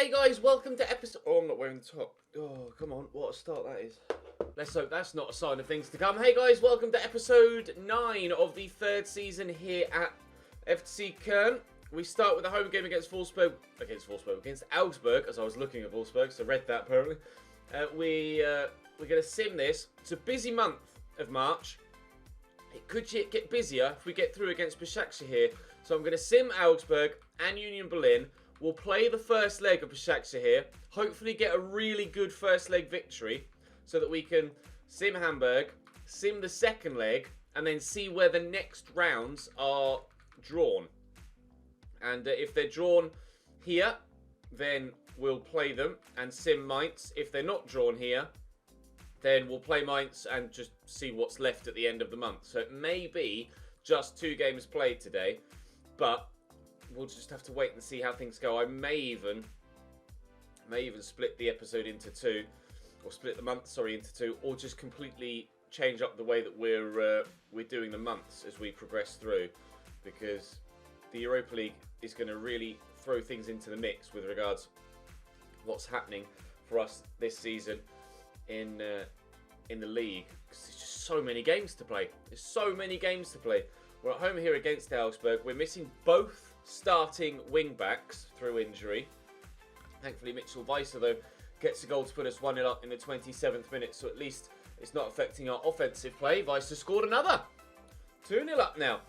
Hey guys, welcome to episode... Oh, I'm not wearing the top. Oh, come on, what a start that is. Let's hope that's not a sign of things to come. Hey guys, welcome to episode 9 of the third season here at FC Köln. We start with a home game against Augsburg, as I was looking at Wolfsburg, so read that apparently. We're going to sim this. It's a busy month of March. It could get busier if we get through against Besiktas here. So I'm going to sim Augsburg and Union Berlin. We'll play the first leg of Besiktas here. Hopefully get a really good first leg victory so that we can sim Hamburg, sim the second leg, and then see where the next rounds are drawn. And if they're drawn here, then we'll play them and sim Mainz. If they're not drawn here, then we'll play Mainz and just see what's left at the end of the month. So it may be just 2 games played today, but we'll just have to wait and see how things go. I may even split the episode into 2, or split the month, sorry, into 2, or just completely change up the way that we're doing the months as we progress through, because the Europa League is going to really throw things into the mix with regards to what's happening for us this season in the league, because there's just so many games to play. There's so many games to play. We're at home here against Augsburg. We're missing both starting wing backs through injury. Thankfully, Mitchell Weiser, though, gets a goal to put us 1-0 up in the 27th minute, so at least it's not affecting our offensive play. Weiser scored another. 2-0 up now.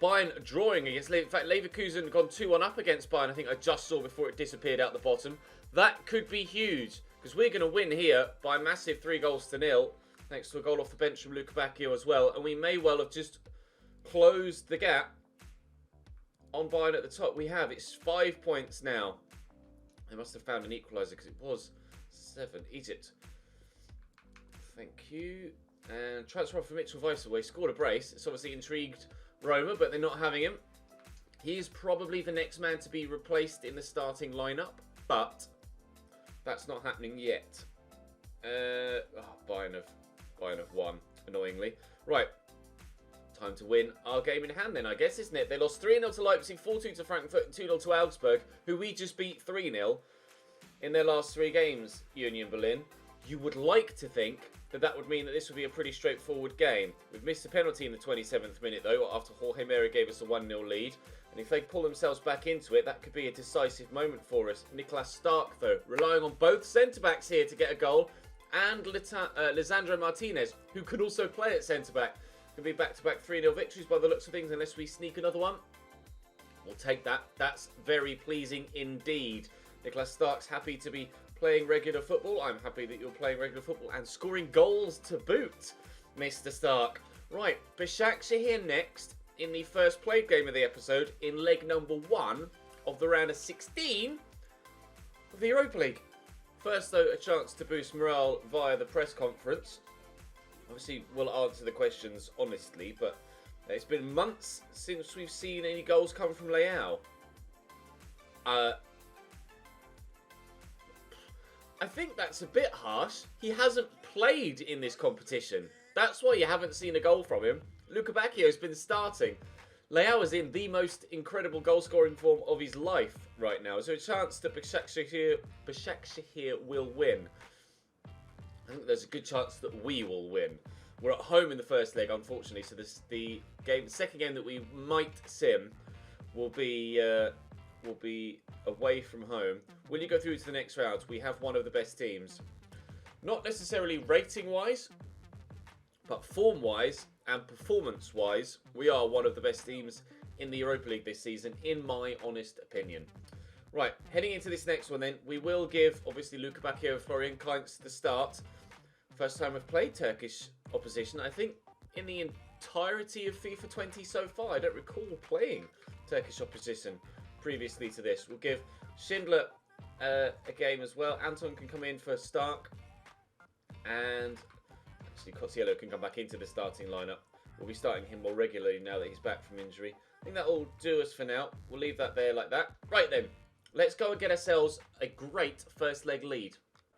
Bayern drawing against, in fact, Leverkusen gone 2-1 up against Bayern. I think I just saw before it disappeared out the bottom. That could be huge, because we're going to win here by a massive 3-0, thanks to a goal off the bench from Luca Bacchio as well. And we may well have just closed the gap on Bayern at the top. It's 5 points now. They must have found an equaliser because it was 7. Egypt. Thank you. And transfer from Mitchell Weiser, where he scored a brace. It's obviously intrigued Roma, but they're not having him. He is probably the next man to be replaced in the starting lineup, but that's not happening yet. Bayern have won, annoyingly. Right. Time to win our game in hand then, I guess, isn't it? They lost 3-0 to Leipzig, 4-2 to Frankfurt, and 2-0 to Augsburg, who we just beat 3-0 in their last 3 games, Union Berlin. You would like to think that would mean that this would be a pretty straightforward game. We've missed a penalty in the 27th minute, though, after Jorge Mera gave us a 1-0 lead. And if they pull themselves back into it, that could be a decisive moment for us. Niklas Stark, though, relying on both centre-backs here to get a goal, and Lisandro Martinez, who could also play at centre-back. Could be back-to-back 3-0 victories by the looks of things, unless we sneak another one. We'll take that. That's very pleasing indeed. Niklas Stark's happy to be playing regular football. I'm happy that you're playing regular football and scoring goals to boot, Mr. Stark. Right, Besiktas here next in the first played game of the episode in leg number 1 of the round of 16 of the Europa League. First, though, a chance to boost morale via the press conference. Obviously, we'll answer the questions honestly, but it's been months since we've seen any goals come from Leao. I think that's a bit harsh. He hasn't played in this competition. That's why you haven't seen a goal from him. Luca Bacchio's been starting. Leao is in the most incredible goal-scoring form of his life right now. So a chance that Besiktas here will win. I think there's a good chance that we will win. We're at home in the first leg, unfortunately. So the second game that we might sim will be away from home. Will you go through to the next round? We have one of the best teams. Not necessarily rating-wise, but form-wise and performance-wise, we are one of the best teams in the Europa League this season, in my honest opinion. Right, heading into this next one then, we will give, obviously, Luca Bacchio and Florian Kainz the start. First time I've played Turkish opposition, I think, in the entirety of FIFA 20 so far. I don't recall playing Turkish opposition previously to this. We'll give Schindler a game as well. Anton can come in for Stark. And actually, Cotiello can come back into the starting lineup. We'll be starting him more regularly now that he's back from injury. I think that'll do us for now. We'll leave that there like that. Right then, let's go and get ourselves a great first leg lead.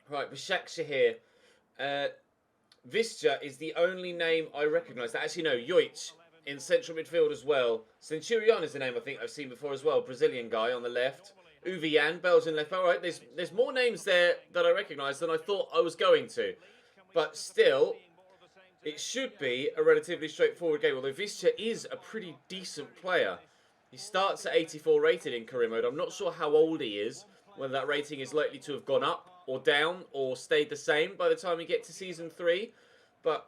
Right, Besiktas here. Visca is the only name I recognise. Actually, no, Jojic in central midfield as well. Centurion is the name I think I've seen before as well. Brazilian guy on the left. Uvian, Belgian left back. All right, there's more names there that I recognise than I thought I was going to. But still, it should be a relatively straightforward game, although Visca is a pretty decent player. He starts at 84 rated in career mode. I'm not sure how old he is, whether that rating is likely to have gone up or down or stayed the same by the time we get to Season 3. But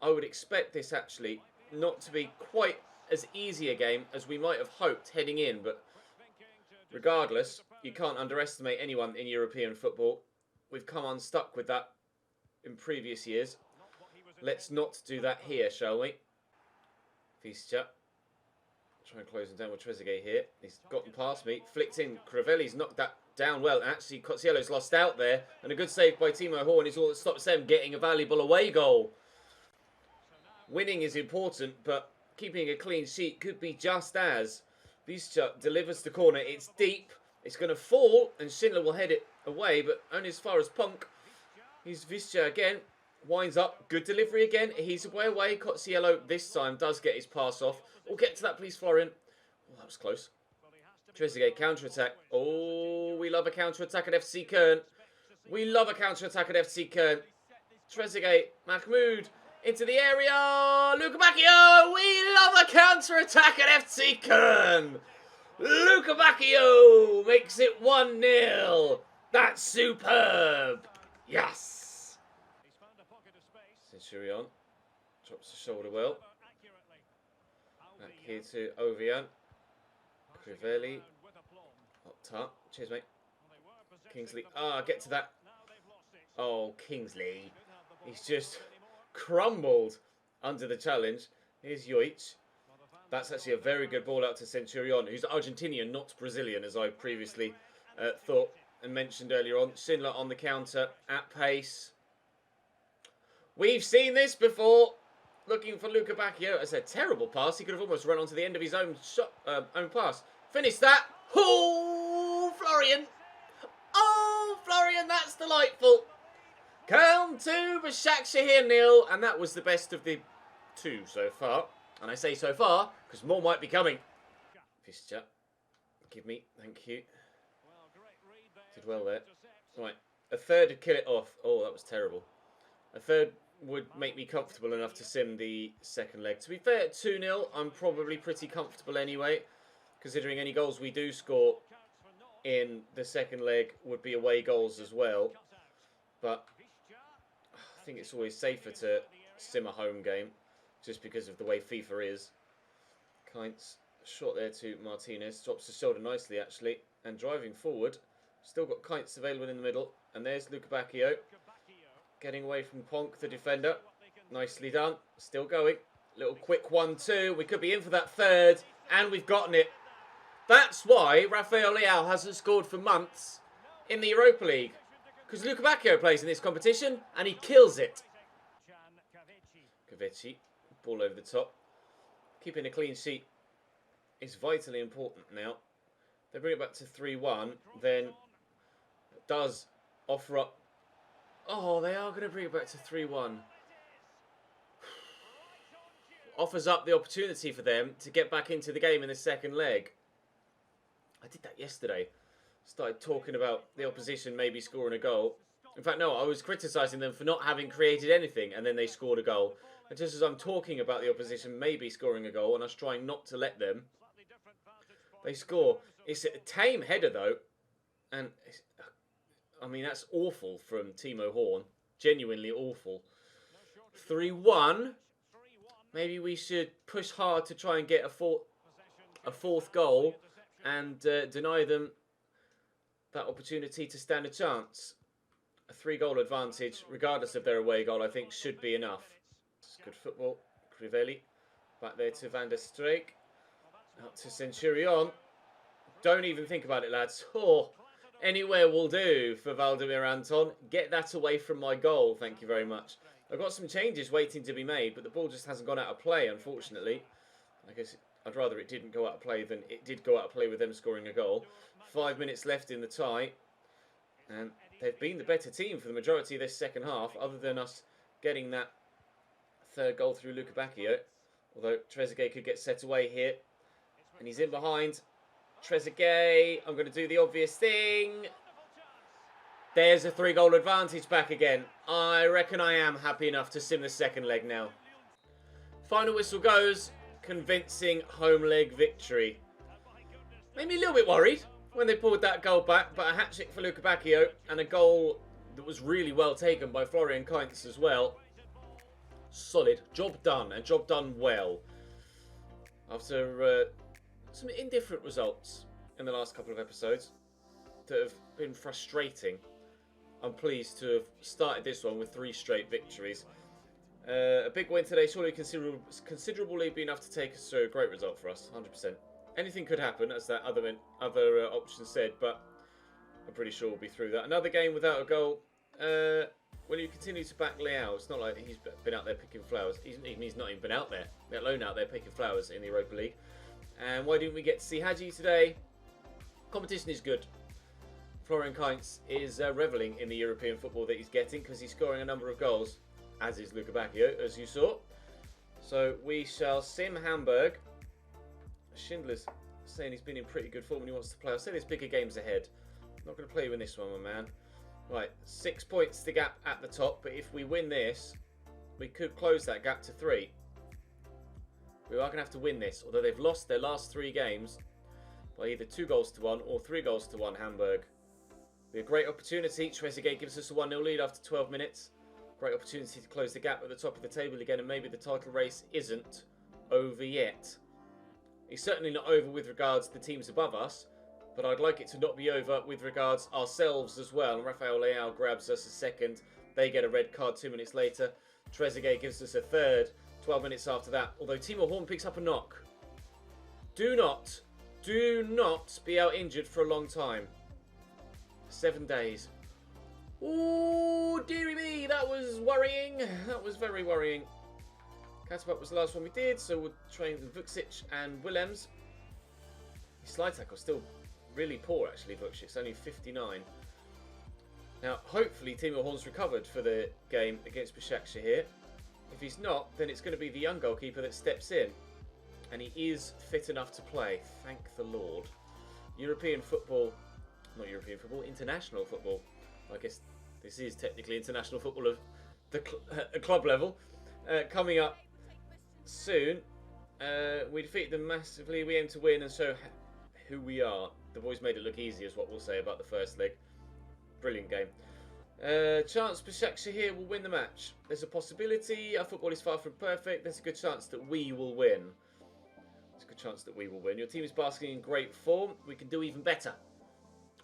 I would expect this actually not to be quite as easy a game as we might have hoped heading in. But regardless, you can't underestimate anyone in European football. We've come unstuck with that in previous years. Let's not do that here, shall we? Visca. Try and close him down with Trezeguet here. He's gotten past me. Flicked in. Crivelli's knocked that down well. And actually, Cozziello's lost out there. And a good save by Timo Horn is all that stops them getting a valuable away goal. Winning is important, but keeping a clean sheet could be just as. Visca delivers the corner. It's deep. It's going to fall, and Schindler will head it away, but only as far as Punk. Here's Visca again. Winds up. Good delivery again. He's away. Cozziello this time does get his pass off. We'll get to that, please, Florian. Oh, that was close. Trezeguet, counter-attack. Oh, we love a counter-attack at FC Köln. We love a counter-attack at FC Köln. Trezeguet, Mahmoud, into the area. Luca Bacchio. We love a counter-attack at FC Köln. Luca Bacchio makes it 1-0. That's superb. Yes. Centurion drops the shoulder well. Back here to Ovian. Crivelli. Up top. Cheers, mate. Kingsley. Get to that. Oh, Kingsley. He's just crumbled under the challenge. Here's Joic. That's actually a very good ball out to Centurion, who's Argentinian, not Brazilian, as I previously thought and mentioned earlier on. Schindler on the counter at pace. We've seen this before. Looking for Luca Bacchio. It's a terrible pass. He could have almost run onto the end of his own shot, own pass. Finish that. Oh, Florian. Oh, Florian, that's delightful. Köln 2, Başakşehir 0. And that was the best of the two so far. And I say so far because more might be coming. Visca. Give me. Thank you. Did well there. Right. A third to kill it off. Oh, that was terrible. A third would make me comfortable enough to sim the second leg. To be fair, at 2-0, I'm probably pretty comfortable anyway, considering any goals we do score in the second leg would be away goals as well. But I think it's always safer to sim a home game, just because of the way FIFA is. Kainz, shot there to Martinez, drops the shoulder nicely actually, and driving forward, still got Kainz available in the middle, and there's Luca Bacchio. Getting away from Ponk, the defender. Nicely done. Still going. Little quick 1-2. We could be in for that third. And we've gotten it. That's why Rafael Leao hasn't scored for months in the Europa League. Because Luca Bacchio plays in this competition and he kills it. Kavici. Ball over the top. Keeping a clean sheet is vitally important now. They bring it back to 3-1. Then it does offer up. Oh, they are going to bring it back to 3-1. Offers up the opportunity for them to get back into the game in the second leg. I did that yesterday. Started talking about the opposition maybe scoring a goal. In fact, no, I was criticising them for not having created anything, and then they scored a goal. And just as I'm talking about the opposition maybe scoring a goal, and I was trying not to let them, they score. It's a tame header, though. And I mean, that's awful from Timo Horn. Genuinely awful. 3-1. Maybe we should push hard to try and get a fourth goal and deny them that opportunity to stand a chance. A 3-goal advantage, regardless of their away goal, I think should be enough. It's good football. Crivelli. Back there to Van der Streek. Out to Centurion. Don't even think about it, lads. Oh, anywhere will do for Valdemir Anton. Get that away from my goal, thank you very much. I've got some changes waiting to be made, but the ball just hasn't gone out of play, unfortunately. I guess I'd rather it didn't go out of play than it did go out of play with them scoring a goal. 5 minutes left in the tie. And they've been the better team for the majority of this second half, other than us getting that third goal through Luca Bacchio. Although Trezeguet could get set away here. And he's in behind. Trezeguet. I'm going to do the obvious thing. There's a 3-goal advantage back again. I reckon I am happy enough to sim the second leg now. Final whistle goes. Convincing home leg victory. Made me a little bit worried when they pulled that goal back, but a hat-trick for Luca Bacchio and a goal that was really well taken by Florian Kainz as well. Solid. Job done, and job done well. After some indifferent results in the last couple of episodes that have been frustrating, I'm pleased to have started this one with 3 straight victories. A big win today, surely considerably be enough to take us through. A great result for us, 100%. Anything could happen, as that other option said, but I'm pretty sure we'll be through that. Another game without a goal. Will you continue to back Leao? It's not like he's been out there picking flowers. He's not even been out there, let alone out there picking flowers in the Europa League. And why didn't we get to see Hadji today? Competition is good. Florian Kainz is revelling in the European football that he's getting because he's scoring a number of goals, as is Luca Bacchio, as you saw. So we shall sim Hamburg. Schindler's saying he's been in pretty good form and he wants to play. I'll say there's bigger games ahead. I'm not going to play you in this one, my man. Right, 6 points the gap at the top, but if we win this, we could close that gap to 3. We are going to have to win this, although they've lost their last 3 games by either 2 goals to 1 or 3 goals to 1, Hamburg. Be a great opportunity. Trezeguet gives us a 1-0 lead after 12 minutes. Great opportunity to close the gap at the top of the table again, and maybe the title race isn't over yet. It's certainly not over with regards to the teams above us, but I'd like it to not be over with regards ourselves as well. And Rafael Leao grabs us a second. They get a red card 2 minutes later. Trezeguet gives us a third 12 minutes after that. Although Timo Horn picks up a knock. Do not be out injured for a long time. 7 days. Ooh, dearie me, that was worrying. That was very worrying. Catapult was the last one we did, so we'll train Vucic and Willems. His slide tackle still really poor, actually, Vucic's only 59. Now, hopefully Timo Horn's recovered for the game against Başakşehir. If he's not, then it's going to be the young goalkeeper that steps in. And he is fit enough to play, thank the Lord. European football, not European football, international football. I guess this is technically international football of the club level. Coming up soon. We defeated them massively. We aim to win and show who we are. The boys made it look easy, is what we'll say about the first leg. Brilliant game. Chance Başakşehir will win the match. There's a possibility. Our football is far from perfect. There's a good chance that we will win. There's a good chance that we will win. Your team is basking in great form. We can do even better.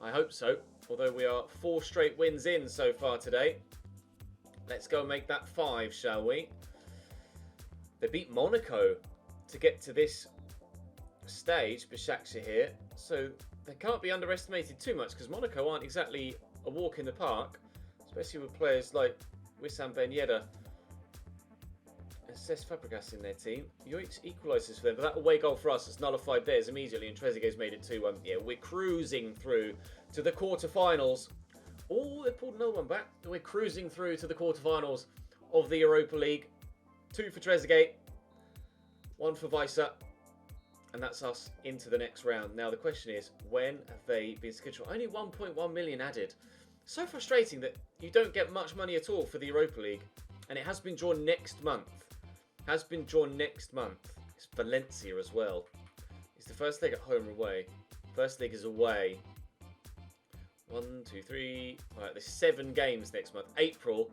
I hope so. Although we are 4 straight wins in so far today. Let's go and make that 5, shall we? They beat Monaco to get to this stage, Başakşehir. So they can't be underestimated too much because Monaco aren't exactly a walk in the park, especially with players like Wissam Ben Yedder and Cesc Fabregas in their team. Yoiks equalises for them, but that away goal for us has nullified theirs immediately, and Trezeguet's made it 2-1. Yeah, we're cruising through to the quarterfinals. Oh, they pulled another one back. We're cruising through to the quarterfinals of the Europa League. 2 for Trezeguet, 1 for Weissa, and that's us into the next round. Now the question is, when have they been scheduled? Only 1.1 million added. So frustrating that you don't get much money at all for the Europa League, and it has been drawn next month. It's Valencia as well. It's the first leg at home or away. First leg is away. 1, 2, 3. All right, there's 7 games next month. April.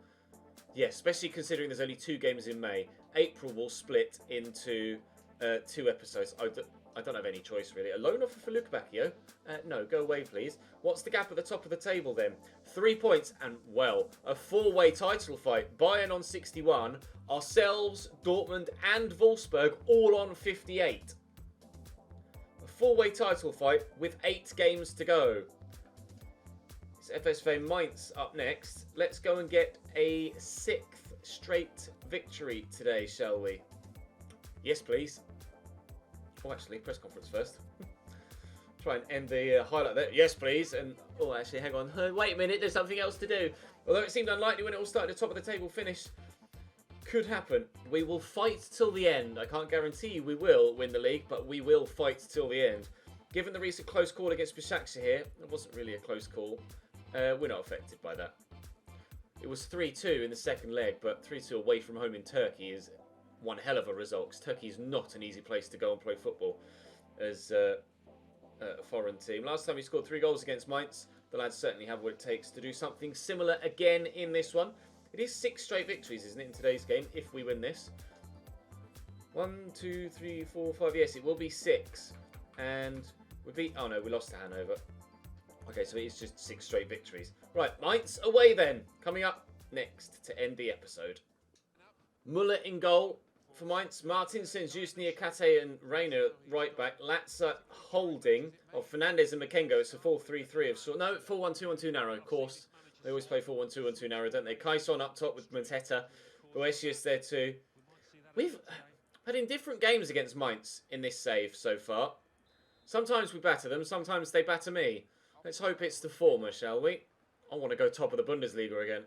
Yeah, especially considering there's only 2 games in May. April will split into 2 episodes. I don't have any choice, really. A loan offer for Luca Bacchio? No, go away, please. What's the gap at the top of the table, then? 3 points and, well, a 4-way title fight. Bayern on 61. Ourselves, Dortmund and Wolfsburg all on 58. A 4-way title fight with 8 games to go. It's FSV Mainz up next. Let's go and get a 6th straight victory today, shall we? Yes, please. Oh, actually, press conference first. Try and end the highlight there. Yes, please. And, oh, actually, hang on. Wait a minute, there's something else to do. Although it seemed unlikely when it all started at the top of the table finish. Could happen. We will fight till the end. I can't guarantee you we will win the league, but we will fight till the end. Given the recent close call against Besiktas here, it wasn't really a close call. We're not affected by that. It was 3-2 in the second leg, but 3-2 away from home in Turkey is one hell of a result, because Turkey is not an easy place to go and play football as a foreign team. Last time we scored 3 goals against Mainz. The lads certainly have what it takes to do something similar again in this one. It is 6 straight victories, isn't it, in today's game, if we win this. 1, 2, 3, 4, 5. Yes, it will be 6. And we beat... Oh, no, we lost to Hanover. Okay, so it is just 6 straight victories. Right, Mainz away then. Coming up next to end the episode. Muller in goal for Mainz. Martin, Senjus, Niakate and Reina right back. Latza holding of Fernandez and Makengo. It's a 4-3-3 of sort. No, 4-1-2-1-2 narrow, of course. They always play 4-1-2-1-2 narrow, don't they? Kaison up top with Mateta. Boetius there too. We've had indifferent games against Mainz in this save so far. Sometimes we batter them, sometimes they batter me. Let's hope it's the former, shall we? I want to go top of the Bundesliga again.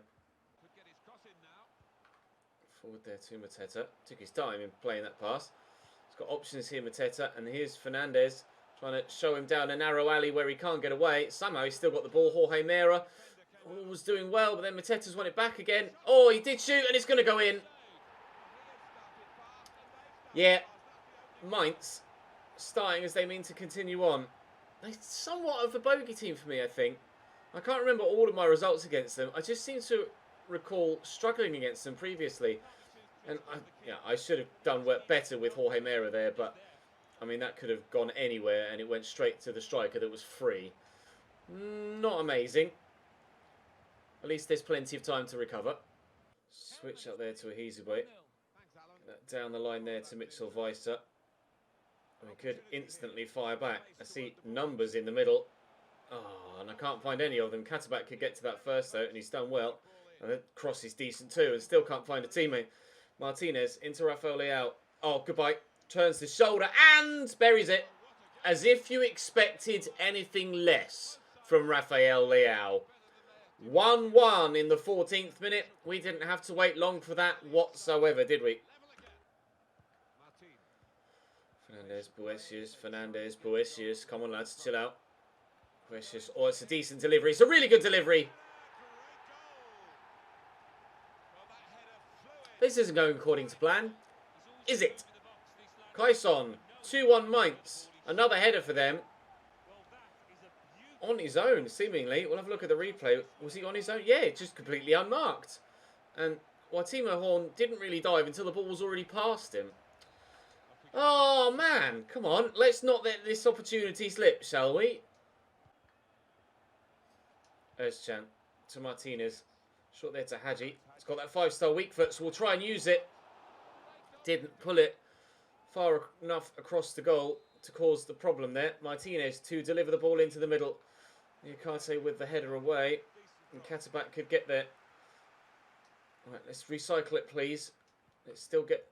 Forward there to Mateta. Took his time in playing that pass. He's got options here, Mateta. And here's Fernandez trying to show him down a narrow alley where he can't get away. Somehow he's still got the ball. Jorge Mera was doing well, but then Mateta's won it back again. Oh, he did shoot and it's going to go in. Yeah, Mainz starting as they mean to continue on. They're somewhat of a bogey team for me, I think. I can't remember all of my results against them. I just seem to recall struggling against them previously. And I should have done better with Jorge Mera there, but I mean, that could have gone anywhere and it went straight to the striker that was free. Not amazing. At least there's plenty of time to recover. Switch up there to Ahizube. Down the line there to Mitchell Weiser. We could instantly fire back. I see numbers in the middle. Oh, and I can't find any of them. Katabat could get to that first though, and he's done well. And the cross is decent too, and still can't find a teammate. Martinez into Rafael Leao. Oh, goodbye. Turns the shoulder and buries it. As if you expected anything less from Rafael Leao. 1-1 in the 14th minute. We didn't have to wait long for that whatsoever, did we? Fernandez, Boetius. Come on, lads, chill out. Boetius. Oh, it's a decent delivery. It's a really good delivery. This isn't going according to plan, is it? Kaison, 2-1 Mainz. Another header for them. On his own, seemingly. We'll have a look at the replay. Was he on his own? Yeah, just completely unmarked. And Timo Horn didn't really dive until the ball was already past him. Oh, man. Come on. Let's not let this opportunity slip, shall we? Özcan to Martinez. Short there to Hadji. It's got that 5-star weak foot, so we'll try and use it. Didn't pull it far enough across the goal to cause the problem there. Martinez to deliver the ball into the middle. Niakate with the header away. And Katabat could get there. Right, let's recycle it, please. Let's still get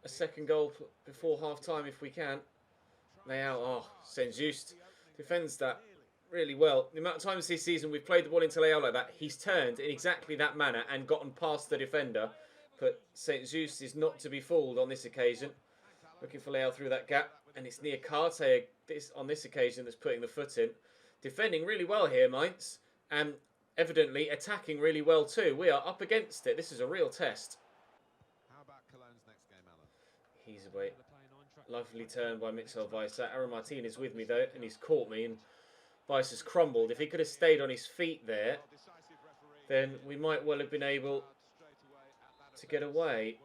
a second goal before half-time if we can. Leao, oh, Senjust defends that really well. The amount of times this season we've played the ball into Leao like that, he's turned in exactly that manner and gotten past the defender. But Senjust is not to be fooled on this occasion. Looking for Leao through that gap. And it's Niakate on this occasion that's putting the foot in. Defending really well here, Mainz. And evidently attacking really well too. We are up against it. This is a real test. How about Cologne next game, Alan? He's away. Lovely turn by Mitchell Weiser. Aaron Martinez with me though, and he's caught me. And Weiser's crumbled. If he could have stayed on his feet there, then we might well have been able to get away.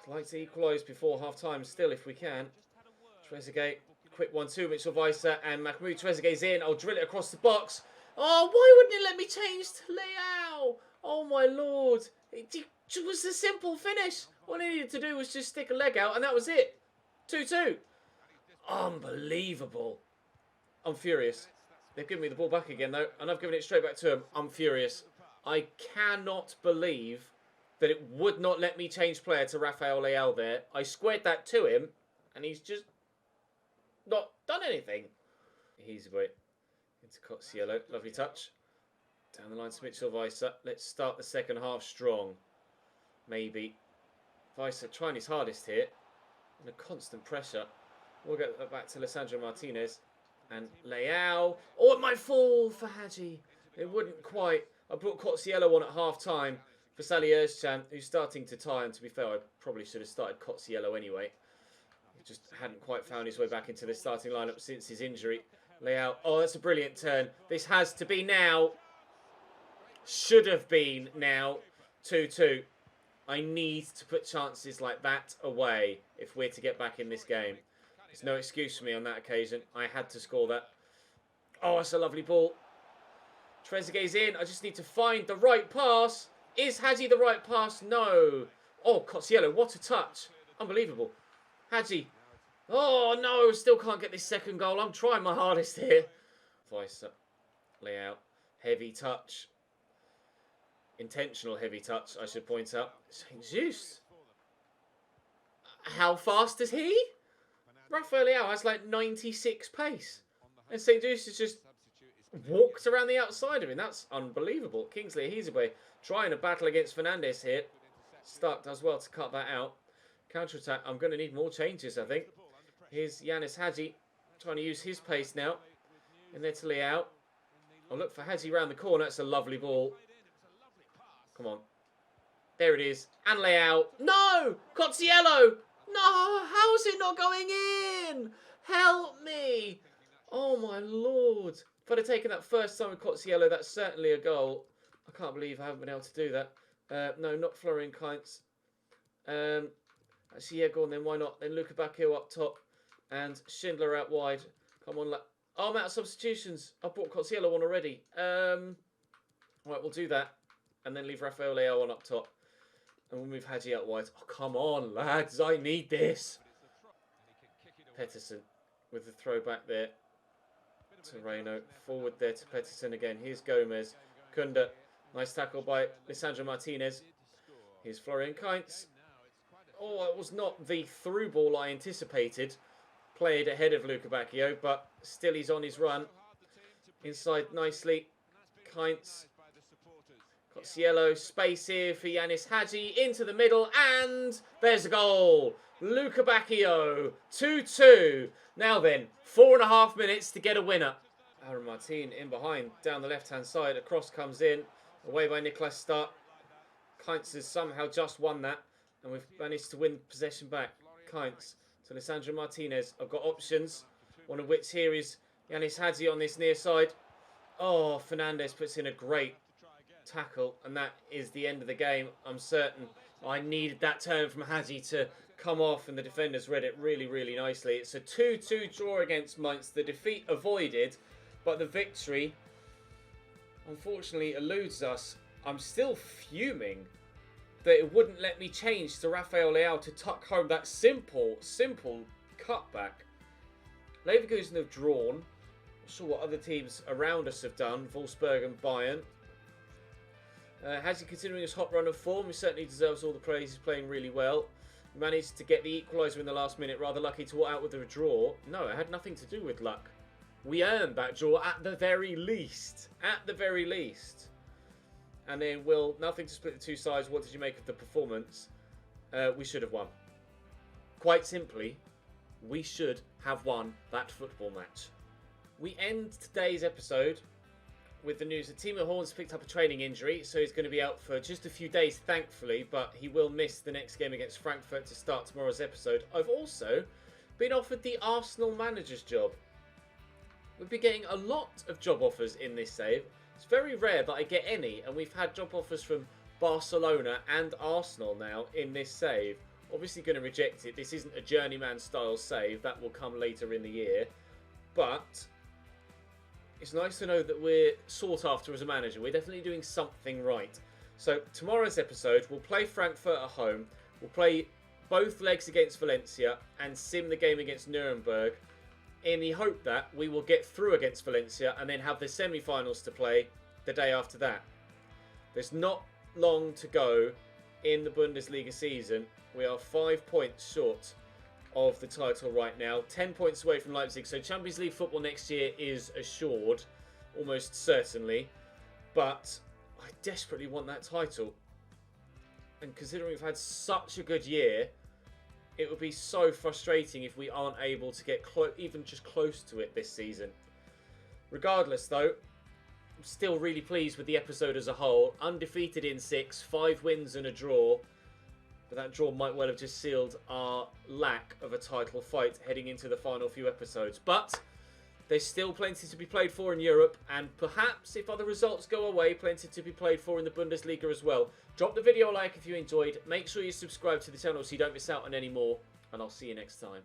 I'd like to equalise before half-time still if we can. Trezeguet, quick 1-2, Mitchell Weiser and Mahmoud Trezeguet's in. I'll drill it across the box. Oh, why wouldn't it let me change to Leao? Oh, my Lord. It was a simple finish. All he needed to do was just stick a leg out, and that was it. 2-2. Unbelievable. I'm furious. They've given me the ball back again, though, and I've given it straight back to him. I'm furious. I cannot believe that it would not let me change player to Rafael Leao there. I squared that to him, and he's just not done anything. He's away. Into Cotsiello. Lovely touch. Down the line to Mitchell Weiser. Let's start the second half strong. Maybe. Weiser trying his hardest here. Under constant pressure. We'll get that back to Lisandro Martinez. And Leao. Oh, it might fall for Hadji. It wouldn't quite. I brought Kotziello on at half-time for Sally Özcan, who's starting to tire. And to be fair, I probably should have started Kotziello anyway. He just hadn't quite found his way back into the starting lineup since his injury. Leao. Oh, that's a brilliant turn. This has to be now. Should have been now. 2-2. I need to put chances like that away if we're to get back in this game. There's no excuse for me on that occasion. I had to score that. Oh, that's a lovely ball. Trezeguet's in. I just need to find the right pass. Is Hadji the right pass? No. Oh, Kotziello, what a touch. Unbelievable. Hadji. Oh, no, still can't get this second goal. I'm trying my hardest here. Weiser. Layout. Heavy touch. Intentional heavy touch, I should point out. St. Just. How fast is he? Rafael Leao has like 96 pace. And St. Just has just walked around the outside of him. That's unbelievable. Kingsley Ahizabwe trying to battle against Fernandes here. Stark does well to cut that out. Counter-attack. I'm going to need more changes, I think. Here's Yanis Hadji trying to use his pace now. And there to Leao. I'll look for Hadji round the corner. That's a lovely ball. Come on. There it is. And Leao. No! Kotziello! No! How's it not going in? Help me! Oh, my Lord. If I'd have taken that first time with Kotziello, that's certainly a goal. I can't believe I haven't been able to do that. No, not Florian Kainz. Actually, yeah, go on then. Why not? Then Luka Bacchio up top. And Schindler out wide. Come on. Oh, I'm out of substitutions. I've brought Kotziello on already. Right, we'll do that. And then leave Rafael Leao on up top. And we'll move Hadji out wide. Oh, come on, lads. I need this. Pettersson with the throw back there to Reyno. Forward there to Pettersson again. Here's Gomez. Kunda. Nice tackle by Lisandro Martinez. Here's Florian Kainz. Oh, it was not the through ball I anticipated. Played ahead of Luka Bacchio, but still he's on his run. Inside nicely. Kainz. Kotziello, space here for Yanis Hadji, into the middle, and there's a goal. Luka Bacchio, 2-2. Now then, 4.5 minutes to get a winner. Aaron Martin in behind, down the left-hand side. A cross comes in, away by Niklas Stark. Kainz has somehow just won that, and we've managed to win possession back. Kainz to Lisandro Martinez. I've got options, one of which here is Yanis Hadji on this near side. Oh, Fernandes puts in a great tackle, and that is the end of the game. I'm certain I needed that turn from Hadji to come off, and the defenders read it really, really nicely. It's a 2-2 draw against Mainz. The defeat avoided, but the victory unfortunately eludes us. I'm still fuming that it wouldn't let me change to Rafael Leao to tuck home that simple cutback. Leverkusen have drawn. Not sure what other teams around us have done. Wolfsburg and Bayern. Hadji, considering his hot run of form, he certainly deserves all the praise. He's playing really well. He managed to get the equaliser in the last minute. Rather lucky to walk out with a draw. No, it had nothing to do with luck. We earned that draw at the very least. At the very least. And then, Will, nothing to split the two sides. What did you make of the performance? We should have won. Quite simply, we should have won that football match. We end today's episode with the news that Timo Horn's picked up a training injury, so he's going to be out for just a few days, thankfully, but he will miss the next game against Frankfurt to start tomorrow's episode. I've also been offered the Arsenal manager's job. We've been getting a lot of job offers in this save. It's very rare that I get any, and we've had job offers from Barcelona and Arsenal now in this save. Obviously going to reject it. This isn't a journeyman style save. That will come later in the year. But it's nice to know that we're sought after as a manager. We're definitely doing something right. So tomorrow's episode, we'll play Frankfurt at home. We'll play both legs against Valencia and sim the game against Nuremberg in the hope that we will get through against Valencia and then have the semi-finals to play the day after that. There's not long to go in the Bundesliga season. We are 5 points short of the title right now. 10 points away from Leipzig. So Champions League football next year is assured, almost certainly. But I desperately want that title. And considering we've had such a good year, it would be so frustrating if we aren't able to get even just close to it this season. Regardless, though, I'm still really pleased with the episode as a whole. Undefeated in 6, 5 wins and a draw. But that draw might well have just sealed our lack of a title fight heading into the final few episodes. But there's still plenty to be played for in Europe, and perhaps if other results go away, plenty to be played for in the Bundesliga as well. Drop the video a like if you enjoyed. Make sure you subscribe to the channel so you don't miss out on any more, and I'll see you next time.